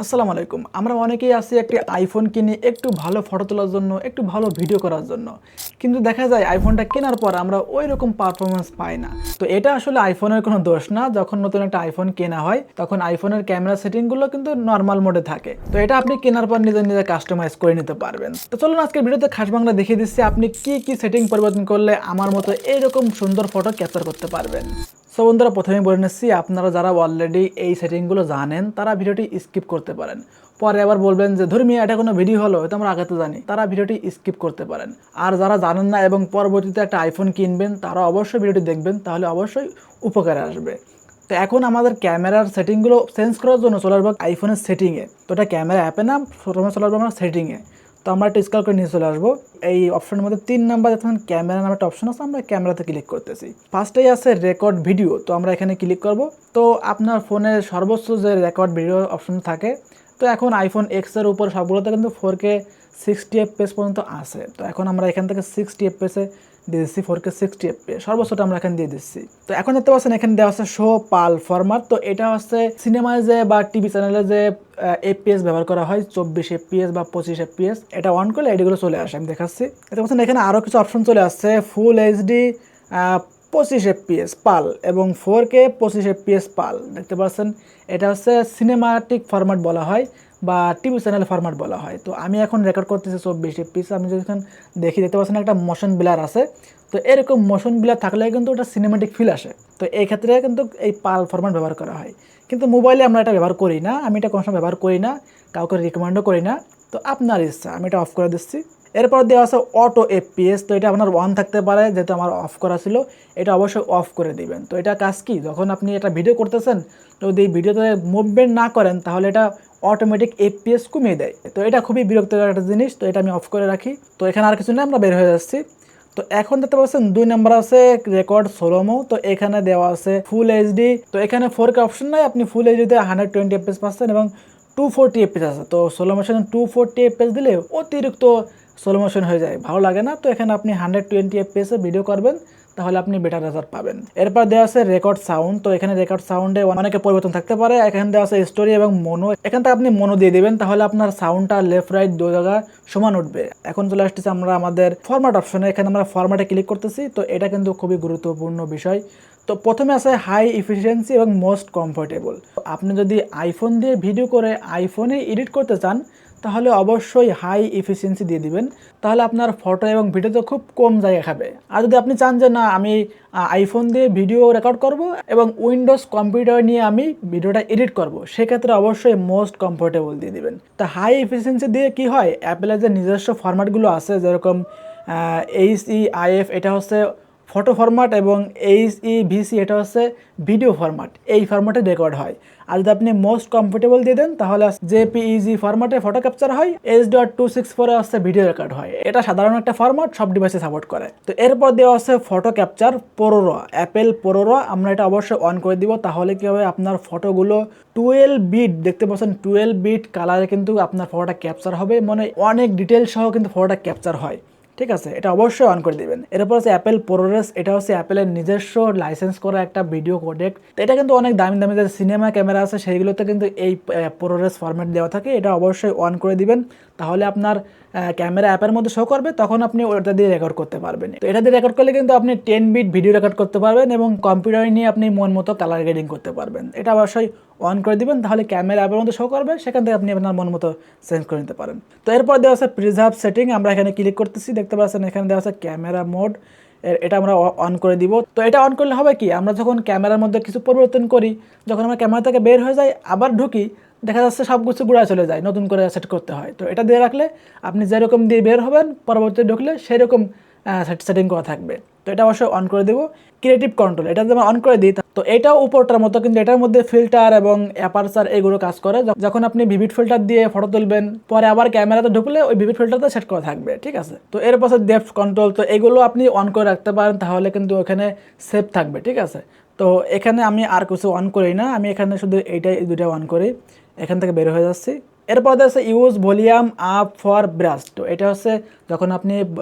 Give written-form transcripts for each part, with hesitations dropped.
আসসালামু আলাইকুম। আমরা অনেকেই আছি একটি আইফোন কিনি একটু ভালো ফটো তোলার জন্য, একটু ভালো ভিডিও করার জন্য। কিন্তু দেখা যায় আইফোনটা কেনার পর আমরা ওইরকম পারফরম্যান্স পাই না। তো এটা আসলে আইফোনের কোনো দোষ না। যখন নতুন একটা আইফোন কেনা হয়, তখন আইফোনের ক্যামেরা সেটিংগুলো কিন্তু নরমাল মোডে থাকে। তো এটা আপনি কেনার পর নিজে কাস্টমাইজ করে নিতে পারবেন। তো চলুন আজকের ভিডিওতে খাস বাংলা দেখিয়ে দিচ্ছি আপনি কি সেটিং পরিবর্তন করলে আমার মতো এইরকম সুন্দর ফটো ক্যাপচার করতে পারবেন। সো বন্ধুরা, প্রথমেই বলে নিচ্ছি, আপনারা যারা অলরেডি এই সেটিংগুলো জানেন তারা ভিডিওটি স্কিপ করতে পারেন। পরে আবার বলবেন যে ধর্মীয় এটা কোনো ভিডিও হলো, এটা আমরা আগে তো জানি, তারা ভিডিওটি স্কিপ করতে পারেন। আর যারা জানেন না এবং পরবর্তীতে একটা আইফোন কিনবেন, তারা অবশ্যই ভিডিওটি দেখবেন, তাহলে অবশ্যই উপকারে আসবে। তো এখন আমাদের ক্যামেরার সেটিংগুলো চেঞ্জ করার জন্য চলে আসবো আইফোনের সেটিংয়ে। তো এটা ক্যামেরা অ্যাপে না, প্রথমে চলে আসবো আমরা সেটিংয়ে। তো আমরা একটা স্ক্রল করে নিয়ে চলে আসবো। এই অপশনের মধ্যে 3 নাম্বার যখন ক্যামেরা নামে একটা অপশন আছে, আমরা ক্যামেরাতে ক্লিক করতেছি। ফার্স্টেই আছে রেকর্ড ভিডিও, তো আমরা এখানে ক্লিক করব। তো আপনার ফোনের সর্বোচ্চ যে রেকর্ড ভিডিও অপশন থাকে, তো এখন আইফোন এক্সের উপর সবগুলোতে কিন্তু 4K 60 FPS পর্যন্ত আছে। তো এখন আমরা এখান থেকে 60 FPS দিয়ে দিচ্ছি, 4K 60 FPS সর্বোচ্চটা আমরা এখানে দিয়ে দিচ্ছি। তো এখন দেখতে পাচ্ছেন এখানে দেওয়া আছে শো পাল ফরম্যাট। তো এটা হচ্ছে সিনেমায় যে বা টিভি চ্যানেলে যে FPS ব্যবহার করা হয়, 24 FPS বা 25 FPS, এটা অন করলে এডিগুলো চলে আসে। আমি দেখাচ্ছি, দেখতে পাচ্ছেন এখানে আরও কিছু অপশন চলে আসছে। ফুল এইচডি 25 FPS পাল এবং 4K 25 FPS পাল, দেখতে পাচ্ছেন। এটা হচ্ছে সিনেমাটিক ফরম্যাট বলা হয় বা টিভি চ্যানেল ফরম্যাট বলা হয়। তো আমি এখন রেকর্ড করতেছি 24 FPS। আমি যখন দেখতে পাচ্ছেন একটা মোশন ব্লার আছে। তো এরকম মোশন ব্লার থাকলে কিন্তু ওটা সিনেমাটিক ফিল আসে। তো এই ক্ষেত্রে কিন্তু এই পাল ফরম্যাট ব্যবহার করা হয়। কিন্তু মোবাইলে আমরা এটা ব্যবহার করি না, আমি এটা কোনো সময় ব্যবহার করি না, কাউকে রিকমেন্ডও করি না। তো আপনার ইচ্ছা, আমি এটা অফ করে দিচ্ছি। এরপর দেওয়া আছে অটো FPS। তো এটা আপনার অন থাকতে পারে, যেহেতু আমার অফ করা ছিল, এটা অবশ্যই অফ করে দিবেন। তো এটা কাজ কি, যখন আপনি এটা ভিডিও করতেছেন, যদি এই ভিডিওতে মুভমেন্ট না করেন তাহলে এটা অটোমেটিক FPS কমিয়ে দেয়। তো এটা খুবই বিরক্তিকর একটা জিনিস। তো এটা আমি অফ করে রাখি। তো এখানে আর কিছু না, আমরা বের হয়ে যাচ্ছি। তো এখন দেখতে পাচ্ছেন 2 নাম্বার আছে রেকর্ড সোলোমো। তো এখানে দেওয়া আছে ফুল এইচডি। তো এখানে 4K অপশন নাই, আপনি ফুল এইচডিতে 120 FPS পাচ্ছেন এবং 240 FPS আছে। তো স্লো মোশন 240 FPS দিলে অতিরিক্ত স্লো মোশন হয়ে যায়, ভালো লাগে না। তো এখানে আপনি 120 FPS এ ভিডিও করবেন, তাহলে আপনি বেটার রেজাল্ট পাবেন। এরপর দেওয়া আছে রেকর্ড সাউন্ড। তো এখানে রেকর্ড সাউন্ডে অনেকে পরিবর্তন থাকতে পারে। এখানে দেওয়া আছে স্টোরি এবং মোনো। এখান থেকে আপনি মোনো দিয়ে দিবেন, তাহলে আপনার সাউন্ডটা লেফট রাইট দু জায়গা সমান উঠবে। এখন চলে আসতেছি আমরা আমাদের ফরম্যাট অপশনে। এখানে আমরা ফরম্যাটে ক্লিক করতেছি। তো এটা কিন্তু খুবই গুরুত্বপূর্ণ বিষয়। তো প্রথমে আছে হাই এফিসিয়েন্সি এবং মোস্ট কমফোর্টেবল। আপনি যদি আইফোন দিয়ে ভিডিও করে আইফোনে এডিট করতে চান, তাহলে অবশ্যই হাই এফিসিয়েন্সি দিয়ে দিবেন, তাহলে আপনার ফটো এবং ভিডিওতে খুব কম জায়গা খাবে। আর যদি আপনি চান যে না, আমি আইফোন দিয়ে ভিডিও রেকর্ড করব এবং উইন্ডোজ কম্পিউটার নিয়ে আমি ভিডিওটা এডিট করব, সেক্ষেত্রে অবশ্যই মোস্ট কমফোর্টেবল দিয়ে দিবেন। তা হাই এফিসিয়েন্সি দিয়ে কি হয়, অ্যাপেলের যে নিজস্ব ফরম্যাটগুলো আছে, যেরকম HEIF, এটা হচ্ছে ফটো ফরম্যাট, এবং HEVC, এটা হচ্ছে ভিডিও ফরম্যাট, এই ফরম্যাটে রেকর্ড হয়। আর যদি আপনি মোস্ট কমফোর্টেবল দিয়ে দেন, তাহলে JPEG ফরম্যাটে ফটো ক্যাপচার হয়, H.264 হচ্ছে ভিডিও রেকর্ড হয়। এটা সাধারণ একটা ফরম্যাট, সব ডিভাইসে সাপোর্ট করে। তো এরপর দেওয়া আছে photo capture pro, Apple pro. আমরা এটা অবশ্যই অন করে দিব, তাহলে কি হবে, আপনার ফটোগুলো 12 বিট, দেখতে পাচ্ছেন 12 বিট কালারে কিন্তু আপনার ফটোটা ক্যাপচার হবে, মানে অনেক ডিটেল সহ কিন্তু ফটোটা ক্যাপচার হয়। ঠিক আছে, এটা অবশ্যই অন করে দিবেন। এরপর আছে অ্যাপেল প্রোরেস। এটা হচ্ছে অ্যাপেলের নিজস্ব লাইসেন্স করা একটা ভিডিও কোডেক। তো এটা কিন্তু অনেক দামি দামি যে সিনেমা ক্যামেরা আছে, সেইগুলোতে কিন্তু এই প্রোরেস ফরম্যাট দেওয়া থাকে। এটা অবশ্যই অন করে দিবেন, তাহলে আপনার ক্যামেরা অ্যাপের মধ্যে শো করবে, তখন আপনি ওটা দিয়ে রেকর্ড করতে পারবেন। তো এটা দিয়ে রেকর্ড করলে কিন্তু আপনি 10 বিট ভিডিও রেকর্ড করতে পারবেন এবং কম্পিউটারে নিয়ে আপনি মন মতো কালার গ্রেডিং করতে পারবেন। এটা অবশ্যই অন করে দিবেন, তাহলে ক্যামেরা অ্যাপের মধ্যে শো করবে, সেখান থেকে আপনি আপনার মন মতো চেঞ্জ করে নিতে পারেন। তো এরপর দেওয়া আছে প্রিজার্ভ সেটিং। আমরা এখানে ক্লিক করতেছি, দেখতে পাচ্ছেন এখানে দেওয়া আছে ক্যামেরা মোড, এটা আমরা অন করে দিব। তো এটা অন করলে হবে কি, আমরা যখন ক্যামেরার মধ্যে কিছু পরিবর্তন করি, যখন আমরা ক্যামেরা থেকে বের হয়ে যাই আবার ঢুকি, দেখা যাচ্ছে সব কিছু গুঁড়ায় চলে যায়, নতুন করে সেট করতে হয়। তো এটা দিয়ে রাখলে আপনি যেরকম দিয়ে বের হবেন, পরবর্তীতে ঢুকলে সেরকম সেটিং করা থাকবে। তো এটা অবশ্যই অন করে দেবো। ক্রিয়েটিভ কন্ট্রোল, এটা যদি আমরা অন করে দিই, তো এটাও উপরটার মতো, কিন্তু এটার মধ্যে ফিল্টার এবং অ্যাপারচার এগুলো কাজ করে। যখন আপনি ভিভিড ফিল্টার দিয়ে ফটো তুলবেন, পরে আবার ক্যামেরাতে ঢুকলে ওই ভিভিড ফিল্টারটা সেট করা থাকবে। ঠিক আছে, তো এর পাশে ডেপথ কন্ট্রোল, তো এগুলো আপনি অন করে রাখতে পারেন, তাহলে কিন্তু ওখানে সেভ থাকবে। ঠিক আছে, তো এখানে আমি আর কিছু অন করি না, আমি এখানে শুধু এইটাই দুইটা অন করি। এখান থেকে বের হয়ে যাচ্ছি। এরপর আছে use volume up for brush. তো এটা হচ্ছে যখন আপনি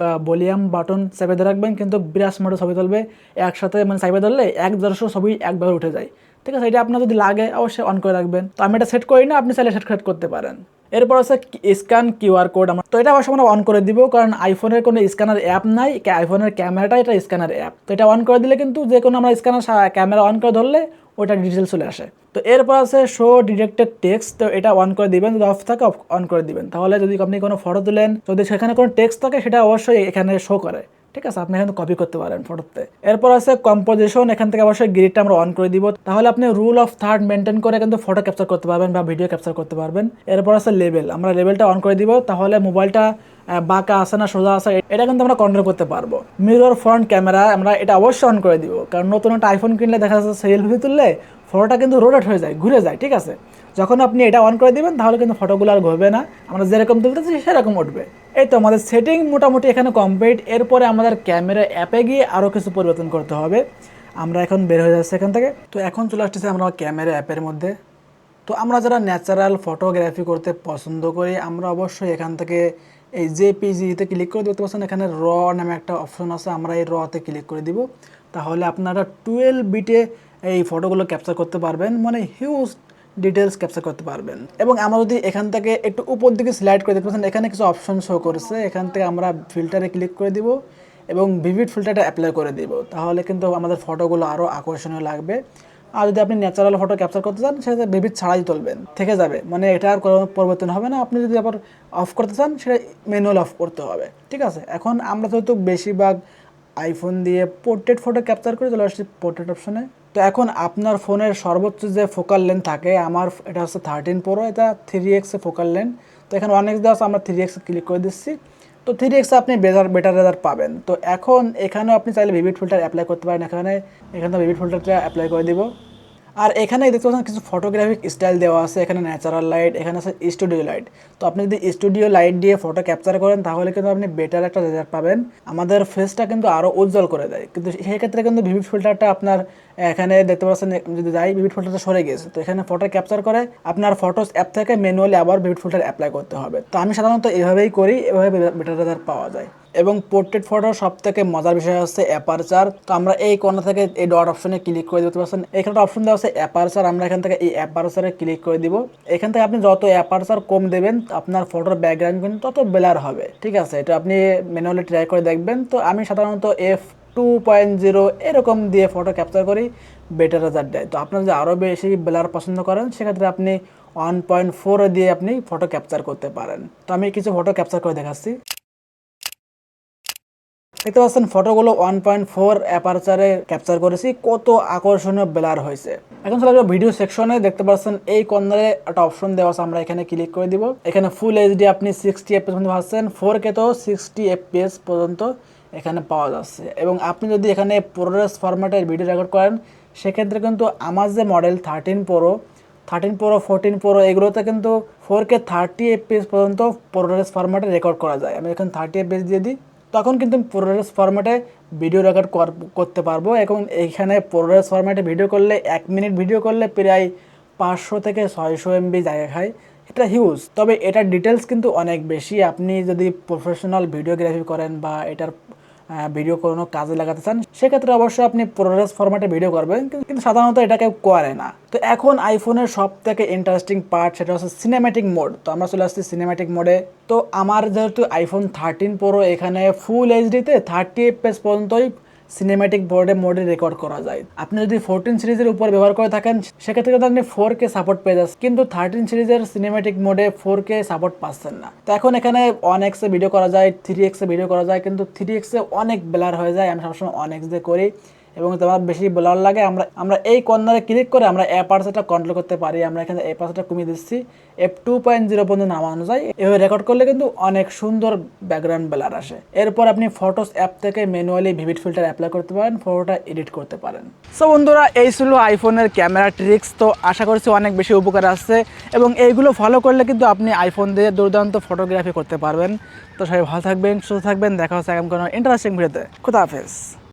ভলিউম বাটন চেপে ধরে রাখবেন, কিন্তু ব্রাশ মোডে ছবি তুলবে একসাথে, মানে চেপে ধরলে 1 দর্শক ছবি একবার উঠে যায়। ঠিক আছে, এটা আপনার যদি লাগে অবশ্যই অন করে রাখবেন। তো আমি এটা সেট করি না, আপনি চাইলে সেট করতে পারেন। এরপর আছে স্ক্যান কিউআর কোড। তো এটা অবশ্যই আমরা অন করে দিব, কারণ আইফোনের কোনো স্ক্যানার অ্যাপ নাই, আইফোনের ক্যামেরাটা এটা স্ক্যানার অ্যাপ। তো এটা অন করে দিলে কিন্তু যে কোনো আমরা স্ক্যানার ক্যামেরা অন করে ধরলে ওটা ডিটেলস চলে আসে। তো এরপর আছে শো ডিটেক্টেড টেক্সট। তো এটা অন করে দিবেন, যদি অফ থাকে অন করে দিবেন, তাহলে যদি আপনি কোনো ফটো তুলেন যদি সেখানে কোনো টেক্সট থাকে সেটা অবশ্যই এখানে শো করে। ঠিক আছে, আপনি এখানে কপি করতে পারেন ফটোতে। এরপর আছে কম্পোজিশন, এখান থেকে অবশ্যই গ্রিডটা আমরা অন করে দিব, তাহলে আপনি রুল অফ থার্ড মেনটেন করে কিন্তু ফটো ক্যাপচার করতে পারবেন বা ভিডিও ক্যাপচার করতে পারবেন। এরপর আছে লেভেল, আমরা লেভেলটা অন করে দিব, তাহলে মোবাইলটা বাঁকা আছে না সোজা আছে এটা কিন্তু আমরা কন্ট্রোল করতে পারবো। মিরর ফ্রন্ট ক্যামেরা আমরা এটা অবশ্যই অন করে দিব, কারণ নতুন একটা আইফোন কিনলে দেখা যাচ্ছে সেলফি তুললে ফটোটা কিন্তু রোটেট হয়ে যায়, ঘুরে যায়। ঠিক আছে, যখন আপনি এটা অন করে দিবেন তাহলে কিন্তু ফটোগুলো আর ঘুরবে না, আমরা যেরকম তুলতেছি সেরকম উঠবে। এই তো আমাদের সেটিং মোটামুটি এখানে কমপ্লিট। এরপরে আমাদের ক্যামেরা অ্যাপে গিয়ে আরও কিছু পরিবর্তন করতে হবে। আমরা এখন বের হয়ে যাচ্ছি এখান থেকে। তো এখন চলে আসতেছি আমরা ক্যামেরা অ্যাপের মধ্যে। তো আমরা যারা ন্যাচারাল ফটোগ্রাফি করতে পছন্দ করি আমরা অবশ্যই এখান থেকে এই জেপিজিতে ক্লিক করে দেখতে পাচ্ছেন এখানে র নামে একটা অপশন আছে, আমরা এই রতে ক্লিক করে দিব, তাহলে আপনারা 12 বিটে এই ফটোগুলো ক্যাপচার করতে পারবেন, মানে হিউজ ডিটেলস ক্যাপচার করতে পারবেন। এবং আমরা যদি এখান থেকে একটু উপর দিকে স্লাইড করে দেখতে পাচ্ছেন এখানে কিছু অপশন শো করেছে, এখান থেকে আমরা ফিল্টারে ক্লিক করে দিব এবং ভিভিড ফিল্টারটা অ্যাপ্লাই করে দিব, তাহলে কিন্তু আমাদের ফটোগুলো আরও আকর্ষণীয় লাগবে। আর যদি আপনি ন্যাচারাল ফটো ক্যাপচার করতে চান সেটা ভিভিড ছাড়াই তুলবেন, থেকে যাবে, মানে এটা আর কোনো পরিবর্তন হবে না। আপনি যদি আবার অফ করতে চান সেটা ম্যানুয়াল অফ করতে হবে। ঠিক আছে, এখন আমরা যেহেতু বেশিরভাগ আইফোন দিয়ে পোর্ট্রেট ফটো ক্যাপচার করে চলে আসছি পোর্ট্রেট অপশনে। তো এখন আপনার ফোনের সর্বোচ্চ যে ফোকাল লেন্থ থাকে, আমার এটা হচ্ছে 13 প্রো, এটা 3x ফোকাল লেন্থ। তো এখানে 1x দেওয়া আছে, আমরা 3x ক্লিক করে দিচ্ছি। তো 3x আপনি বেটার রেজাল্ট পাবেন। তো এখন এখানেও আপনি চাইলে ভিভিড ফিল্টার অ্যাপ্লাই করতে পারেন, এখানে ভিভিড ফিল্টারটা অ্যাপ্লাই করে দিব। আর এখানে দেখতে পাচ্ছেন কিছু ফটোগ্রাফিক স্টাইল দেওয়া আছে, এখানে ন্যাচারাল লাইট, এখানে আছে স্টুডিও লাইট। তো আপনি যদি স্টুডিও লাইট দিয়ে ফটো ক্যাপচার করেন তাহলে কিন্তু আপনি বেটার একটা রেজাল্ট পাবেন, আমাদের ফেসটা কিন্তু আরও উজ্জ্বল করে দেয়। কিন্তু সেক্ষেত্রে কিন্তু ভিভিড ফিল্টারটা আপনার এখানে দেখতে পাচ্ছেন যদি যাই ভিভিড ফিল্টারটা সরে গেছে, তো এখানে ফটো ক্যাপচার করে আপনার ফটোস অ্যাপ থেকে ম্যানুয়ালি আবার ভিভিড ফিল্টার অ্যাপ্লাই করতে হবে। তো আমি সাধারণত এভাবেই করি, এভাবে বেটার রেজাল্ট পাওয়া যায়। এবং পোর্ট্রেট ফটো সব থেকে মজার বিষয় হচ্ছে অ্যাপারচার। তো আমরা এই কোণা থেকে এই ডট অপশনে ক্লিক করে দিতে পারছেন, এখানে একটা অপশন দেওয়া আছে অ্যাপারচার, আমরা এখান থেকে এই অ্যাপারচারে ক্লিক করে দিব। এখান থেকে আপনি যত অ্যাপারচার কম দেবেন আপনার ফটোর ব্যাকগ্রাউন্ড কিন্তু তত ব্লার হবে। ঠিক আছে, এটা আপনি ম্যানুয়ালি ট্রাই করে দেখবেন। তো আমি সাধারণত f2.0 এরকম দিয়ে ফটো ক্যাপচার করি, বেটার রেজাল্ট দেয়। তো আপনার যদি আরও বেশি ব্লার পছন্দ করেন সেক্ষেত্রে আপনি 1.4 দিয়ে আপনি ফটো ক্যাপচার করতে পারেন। তো আমি কিছু ফটো ক্যাপচার করে দেখাচ্ছি। দেখতে পাচ্ছেন ফটোগুলো 1.4 অ্যাপারচারে ক্যাপচার করেছি, কত আকর্ষণীয় ব্লার হয়েছে। এখন চলে যাবো ভিডিও সেকশনে, দেখতে পাচ্ছেন এই কর্নারে একটা অপশন দেওয়া আছে, আমরা এখানে ক্লিক করে দিব। এখানে ফুল এইচডি আপনি 60 এফপিএস পর্যন্ত পাচ্ছেন, 4K তো 60 এফপিএস পর্যন্ত এখানে পাওয়া যাচ্ছে। এবং আপনি যদি এখানে প্রোরেস ফরম্যাটের ভিডিও রেকর্ড করেন সেক্ষেত্রে কিন্তু আমার যে মডেল 13 প্রো, 14 প্রো এগুলোতে কিন্তু 4K 30 এফপিএস পর্যন্ত প্রোরেস ফরম্যাটে রেকর্ড করা যায়। আমি এখানে 30 এফপিএস দিয়ে দিই, তখন কিন্তু প্রোরেস ফরম্যাটে ভিডিও রেকর্ড করতে পারবো। এবং এইখানে প্রোরেস ফরম্যাটে ভিডিও করলে 1 মিনিট ভিডিও করলে প্রায় 500 থেকে 600 এমবি জায়গা খায়, এটা হিউজ। তবে এটার ডিটেলস কিন্তু অনেক বেশি, আপনি যদি প্রফেশনাল ভিডিওগ্রাফি করেন বা এটার ভিডিও কোনো কাজে লাগাতে চান সেক্ষেত্রে অবশ্যই আপনি প্রোরেস ফরম্যাটে ভিডিও করবেন, কিন্তু সাধারণত এটা কেউ করে না। তো এখন আইফোনের সব থেকে ইন্টারেস্টিং পার্ট সেটা হচ্ছে সিনেম্যাটিক মোড। তো আমরা চলে আসছি সিনেম্যাটিক মোডে। তো আমার যেহেতু আইফোন 13 প্রো, এখানে ফুল এইচডিতে 30 এফপিএস পর্যন্তই সিনেম্যাটিক মোডে রেকর্ড করা যায়। আপনি যদি 14 সিরিজের উপর ব্যবহার করে থাকেন সেক্ষেত্রে কিন্তু আপনি 4K সাপোর্ট পেয়ে যাচ্ছেন, কিন্তু 13 সিরিজের সিনেম্যাটিক মোডে 4K সাপোর্ট পাচ্ছেন না। তো এখন এখানে 1x এ ভিডিও করা যায়, 3x এ ভিডিও করা যায়, কিন্তু 3x এ অনেক ব্লার হয়ে যায়। আমি সবসময় 1x দিয়ে করি এবং তোমার বেশি ব্লার লাগে। আমরা এই কর্নারে ক্লিক করে আমরা অ্যাপারচারটা কন্ট্রোল করতে পারি। আমরা এখানে অ্যাপারচারটা কমিয়ে দিচ্ছি, f2.0 পর্যন্ত নামানো যায়। এভাবে রেকর্ড করলে কিন্তু অনেক সুন্দর ব্যাকগ্রাউন্ড ব্লার আসে। এরপর আপনি ফটোস অ্যাপ থেকে ম্যানুয়ালি ভিভিড ফিল্টার অ্যাপ্লাই করতে পারেন, ফটোটা এডিট করতে পারেন। সো বন্ধুরা, এই ছিল আইফোনের ক্যামেরা ট্রিক্স। তো আশা করছি অনেক বেশি উপকার আসছে এবং এইগুলো ফলো করলে কিন্তু আপনি আইফোন দিয়ে দুর্দান্ত ফটোগ্রাফি করতে পারবেন। তো সবাই ভালো থাকবেন, সুস্থ থাকবেন, দেখা হচ্ছে আগামী কোনো ইন্টারেস্টিং ভিডিওতে। খুদা হাফেজ।